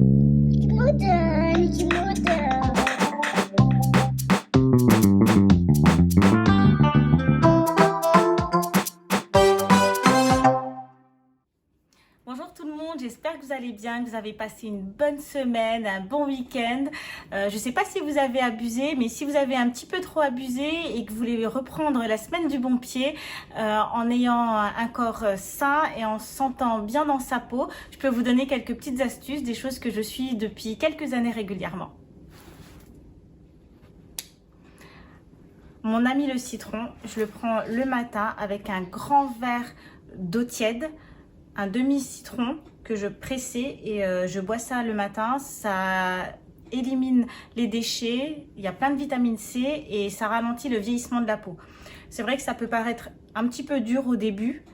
Bonjour tout le monde, j'espère que vous allez bien, que vous avez passé une bonne semaine, un bon week-end. Je ne sais pas si vous avez abusé, mais si vous avez un petit peu trop abusé et que vous voulez reprendre la semaine du bon pied en ayant un corps sain et en se sentant bien dans sa peau, je peux vous donner quelques petites astuces, des choses que je suis depuis quelques années régulièrement. Mon ami le citron, je le prends le matin avec un grand verre d'eau tiède, un demi-citron que je pressais et je bois ça le matin. Ça élimine les déchets, il y a plein de vitamine C et ça ralentit le vieillissement de la peau. C'est vrai que ça peut paraître un petit peu dur au début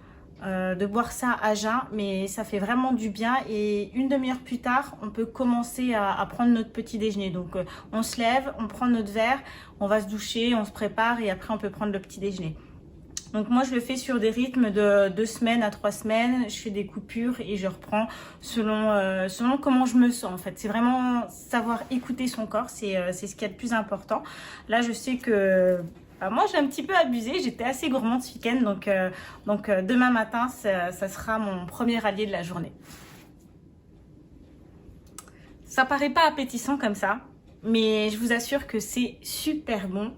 de boire ça à jeun, mais ça fait vraiment du bien et une demi-heure plus tard, on peut commencer à prendre notre petit déjeuner. Donc on se lève, on prend notre verre, on va se doucher, on se prépare et après on peut prendre le petit déjeuner. Donc moi je le fais sur des rythmes de 2 semaines à 3 semaines, je fais des coupures et je reprends selon comment je me sens en fait. C'est vraiment savoir écouter son corps, c'est ce qui est le plus important. Là je sais que moi j'ai un petit peu abusé, j'étais assez gourmande ce week-end, donc demain matin ça sera mon premier allié de la journée. Ça paraît pas appétissant comme ça, mais je vous assure que c'est super bon.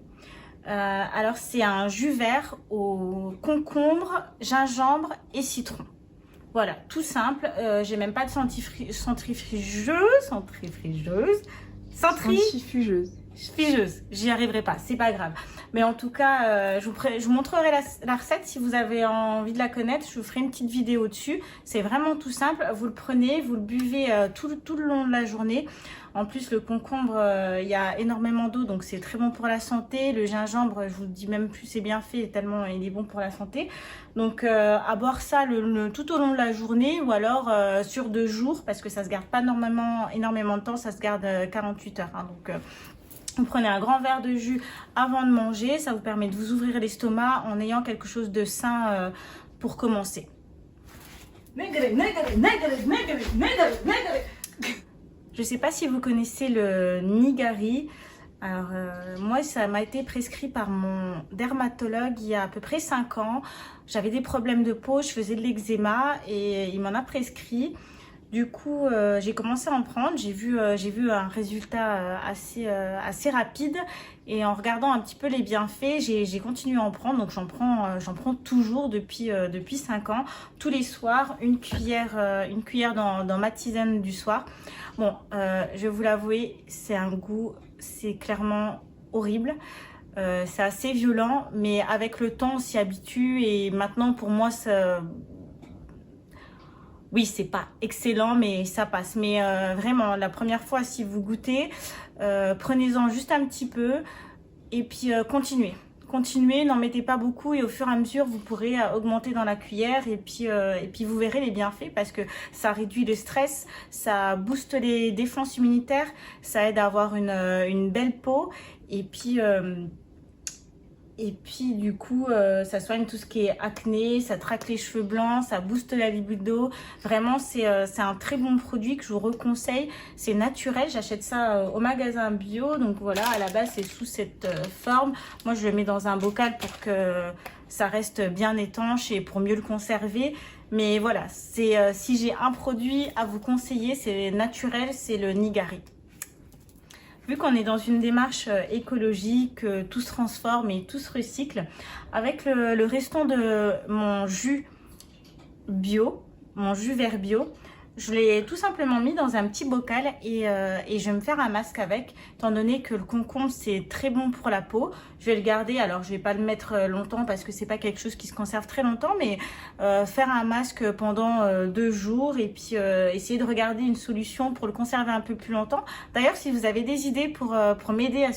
Alors c'est un jus vert au concombre, gingembre et citron. Voilà, tout simple. J'ai même pas de centrifugeuse. J'y arriverai pas, c'est pas grave. Mais en tout cas, je vous montrerai la recette si vous avez envie de la connaître. Je vous ferai une petite vidéo dessus. C'est vraiment tout simple. Vous le prenez, vous le buvez tout le long de la journée. En plus, le concombre, il y a énormément d'eau, donc c'est très bon pour la santé. Le gingembre, je vous dis même plus, c'est bien fait, tellement il est bon pour la santé. Donc, à boire ça tout au long de la journée ou alors sur 2 jours, parce que ça se garde pas énormément de temps, ça se garde 48 heures. Hein, donc, vous prenez un grand verre de jus avant de manger, ça vous permet de vous ouvrir l'estomac en ayant quelque chose de sain pour commencer. Je ne sais pas si vous connaissez le Nigari. Alors moi ça m'a été prescrit par mon dermatologue il y a à peu près 5 ans. J'avais des problèmes de peau, je faisais de l'eczéma et il m'en a prescrit. Du coup, j'ai commencé à en prendre, j'ai vu un résultat assez rapide et en regardant un petit peu les bienfaits, j'ai continué à en prendre. Donc j'en prends toujours depuis 5 ans, tous les soirs, une cuillère dans ma tisane du soir. Bon, je vais vous l'avouer, c'est un goût, c'est clairement horrible. C'est assez violent, mais avec le temps, on s'y habitue et maintenant pour moi, oui, c'est pas excellent, mais ça passe. Mais vraiment, la première fois, si vous goûtez, prenez-en juste un petit peu et puis continuez. Continuez, n'en mettez pas beaucoup et au fur et à mesure, vous pourrez augmenter dans la cuillère et puis vous verrez les bienfaits parce que ça réduit le stress, ça booste les défenses immunitaires, ça aide à avoir une belle peau et puis du coup, ça soigne tout ce qui est acné, ça traque les cheveux blancs, ça booste la libido. Vraiment, c'est un très bon produit que je vous reconseille. C'est naturel, j'achète ça au magasin bio. Donc voilà, à la base, c'est sous cette forme. Moi, je le mets dans un bocal pour que ça reste bien étanche et pour mieux le conserver. Mais voilà, si j'ai un produit à vous conseiller, c'est naturel, c'est le Nigari. Vu qu'on est dans une démarche écologique, tout se transforme et tout se recycle, avec le restant de mon jus bio, mon jus vert bio, je l'ai tout simplement mis dans un petit bocal et je vais me faire un masque avec, étant donné que le concombre c'est très bon pour la peau. Je vais le garder, alors je vais pas le mettre longtemps parce que c'est pas quelque chose qui se conserve très longtemps, mais faire un masque pendant 2 jours et puis essayer de regarder une solution pour le conserver un peu plus longtemps. D'ailleurs, si vous avez des idées pour m'aider à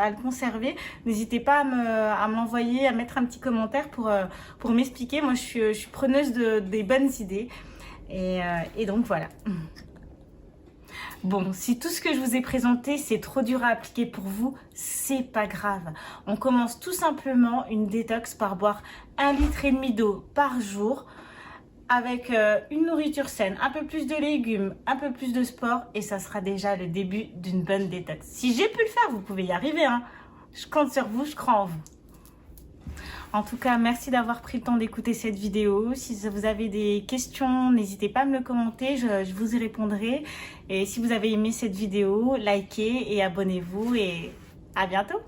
le conserver, n'hésitez pas à me l'envoyer, à mettre un petit commentaire pour m'expliquer. Moi, je suis preneuse des bonnes idées. Et donc voilà. Bon, si tout ce que je vous ai présenté c'est trop dur à appliquer pour vous, c'est pas grave. On commence tout simplement une détox par boire 1,5 litre d'eau par jour. avec une nourriture saine, un peu plus de légumes, un peu plus de sport et ça sera déjà le début d'une bonne détox. Si j'ai pu le faire, vous pouvez y arriver, hein. Je compte sur vous, je crois en vous. En tout cas, merci d'avoir pris le temps d'écouter cette vidéo. Si vous avez des questions, n'hésitez pas à me le commenter, je vous y répondrai. Et si vous avez aimé cette vidéo, likez et abonnez-vous et à bientôt.